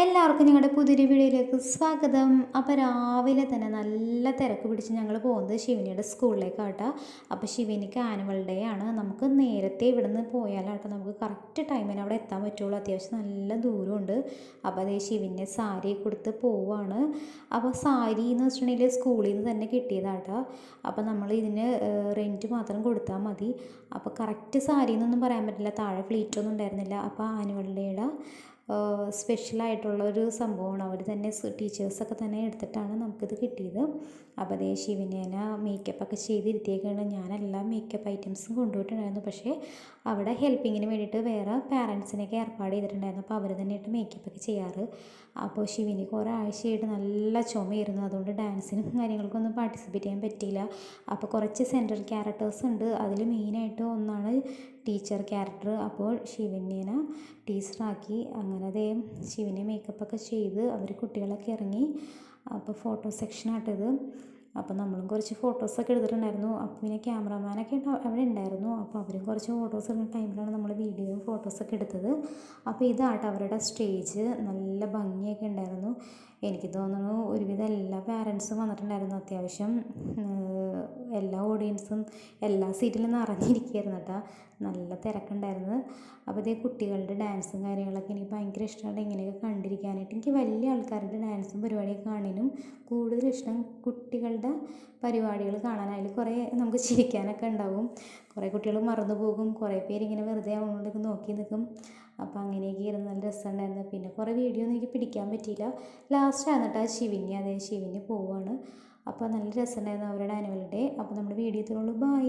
എല്ലാവർക്കും ഞങ്ങളുടെ പുതിയൊരു വീഡിയോയിലേക്ക് സ്വാഗതം. അപ്പോൾ രാവിലെ തന്നെ നല്ല തിരക്ക് പിടിച്ച് ഞങ്ങൾ പോകുന്നത് ശിവനിയുടെ സ്കൂളിലേക്കാട്ടോ. അപ്പോൾ ശിവനിക്ക് ആനുവൽ ഡേ ആണ്. നമുക്ക് നേരത്തെ ഇവിടുന്ന് പോയാലാട്ടോ നമുക്ക് കറക്റ്റ് ടൈമിന് അവിടെ എത്താൻ പറ്റുള്ളൂ. അത്യാവശ്യം നല്ല ദൂരമുണ്ട്. അപ്പോൾ അതേ ശിവനെ സാരി കൊടുത്ത് പോവാണ്. അപ്പോൾ സാരി എന്ന് വെച്ചിട്ടുണ്ടെങ്കിൽ സ്കൂളിൽ നിന്ന് തന്നെ കിട്ടിയതാട്ടോ. അപ്പോൾ നമ്മൾ ഇതിന് റെൻറ്റ് മാത്രം കൊടുത്താൽ മതി. അപ്പോൾ കറക്റ്റ് സാരി എന്നൊന്നും പറയാൻ പറ്റില്ല, താഴെ ഫ്ലീറ്റൊന്നും ഉണ്ടായിരുന്നില്ല. അപ്പോൾ ആനുവൽ ഡേയുടെ സ്പെഷ്യലായിട്ടുള്ളൊരു സംഭവമാണ്. അവർ തന്നെ ടീച്ചേഴ്സൊക്കെ തന്നെ എടുത്തിട്ടാണ് നമുക്കിത് കിട്ടിയത്. അപ്പോൾ അതേ ശിവനേന മേക്കപ്പൊക്കെ ചെയ്തിരുത്തിയേക്കാണ്. ഞാനെല്ലാം മേക്കപ്പ് ഐറ്റംസും കൊണ്ടുപോയിട്ടുണ്ടായിരുന്നു. പക്ഷേ അവിടെ ഹെൽപ്പിങ്ങിന് വേണ്ടിയിട്ട് വേറെ പാരൻസിനെയൊക്കെ ഏർപ്പാട് ചെയ്തിട്ടുണ്ടായിരുന്നു. അപ്പോൾ അവർ തന്നെയായിട്ട് മേക്കപ്പൊക്കെ ചെയ്യാറ്. അപ്പോൾ ശിവനിക്ക് ഒരാഴ്ചയായിട്ട് നല്ല ചുമയായിരുന്നു. അതുകൊണ്ട് ഡാൻസിനും കാര്യങ്ങൾക്കൊന്നും പാർട്ടിസിപ്പേറ്റ് ചെയ്യാൻ പറ്റിയില്ല. അപ്പോൾ കുറച്ച് സെൻട്രൽ ക്യാരക്ടേഴ്സ് ഉണ്ട്. അതിൽ മെയിനായിട്ട് ഒന്നാണ് ടീച്ചർ ക്യാരക്ടർ. അപ്പോൾ ശിവനേനെ ടീച്ചറാക്കി. അങ്ങനെ അതേ ശിവനെ മേക്കപ്പൊക്കെ ചെയ്ത് അവർ കുട്ടികളൊക്കെ ഇറങ്ങി. അപ്പോൾ ഫോട്ടോ സെക്ഷനായിട്ടത്. അപ്പോൾ നമ്മളും കുറച്ച് ഫോട്ടോസൊക്കെ എടുത്തിട്ടുണ്ടായിരുന്നു. അപ്പോൾ പിന്നെ ക്യാമറമാനൊക്കെ അവിടെ ഉണ്ടായിരുന്നു. അപ്പോൾ അവരും കുറച്ച് ഫോട്ടോസ് എടുക്കുന്ന ടൈമിലാണ് നമ്മൾ വീഡിയോയും ഫോട്ടോസൊക്കെ എടുത്തത്. അപ്പോൾ ഇതാട്ടോ അവരുടെ സ്റ്റേജ്. നല്ല ഭംഗിയൊക്കെ ഉണ്ടായിരുന്നു. എനിക്ക് തോന്നുന്നു ഒരുവിധം എല്ലാ പാരൻസും വന്നിട്ടുണ്ടായിരുന്നു. അത്യാവശ്യം എല്ലാ ഓഡിയൻസും എല്ലാ സീറ്റിലും നിറഞ്ഞിരിക്കുകയായിരുന്നു കേട്ടോ. നല്ല തിരക്കുണ്ടായിരുന്നു. അപ്പോൾ ഇതേ കുട്ടികളുടെ ഡാൻസും കാര്യങ്ങളൊക്കെ എനിക്ക് ഭയങ്കര ഇഷ്ടമാണ് ഇങ്ങനെയൊക്കെ കണ്ടിരിക്കാനായിട്ട്. എനിക്ക് വലിയ ആൾക്കാരുടെ ഡാൻസും പരിപാടിയൊക്കെ കാണാനും കൂടുതൽ ഇഷ്ടം കുട്ടികളുടെ പരിപാടികൾ കാണാനായാലും. കുറേ നമുക്ക് ചിരിക്കാനൊക്കെ ഉണ്ടാവും. കുറേ കുട്ടികൾ മറന്നു പോകും, കുറേ പേരിങ്ങനെ വെറുതെ അങ്ങോട്ടേക്ക് നോക്കി നിൽക്കും. അപ്പോൾ അങ്ങനെയൊക്കെ ഇരുന്ന് നല്ല രസമുണ്ടായിരുന്നു. പിന്നെ കുറേ വീഡിയോ ഒന്നും എനിക്ക് പിടിക്കാൻ പറ്റിയില്ല. ലാസ്റ്റാണ് കേട്ടോ ശിവന്. അതേ ശിവന് പോവുകയാണ്. അപ്പോൾ നല്ല രസമുണ്ടായിരുന്നു അവരുടെ ആനുവൽ ഡേ. അപ്പോൾ നമ്മുടെ വീഡിയോ ഇത്രയുള്ളൂ. ബൈ.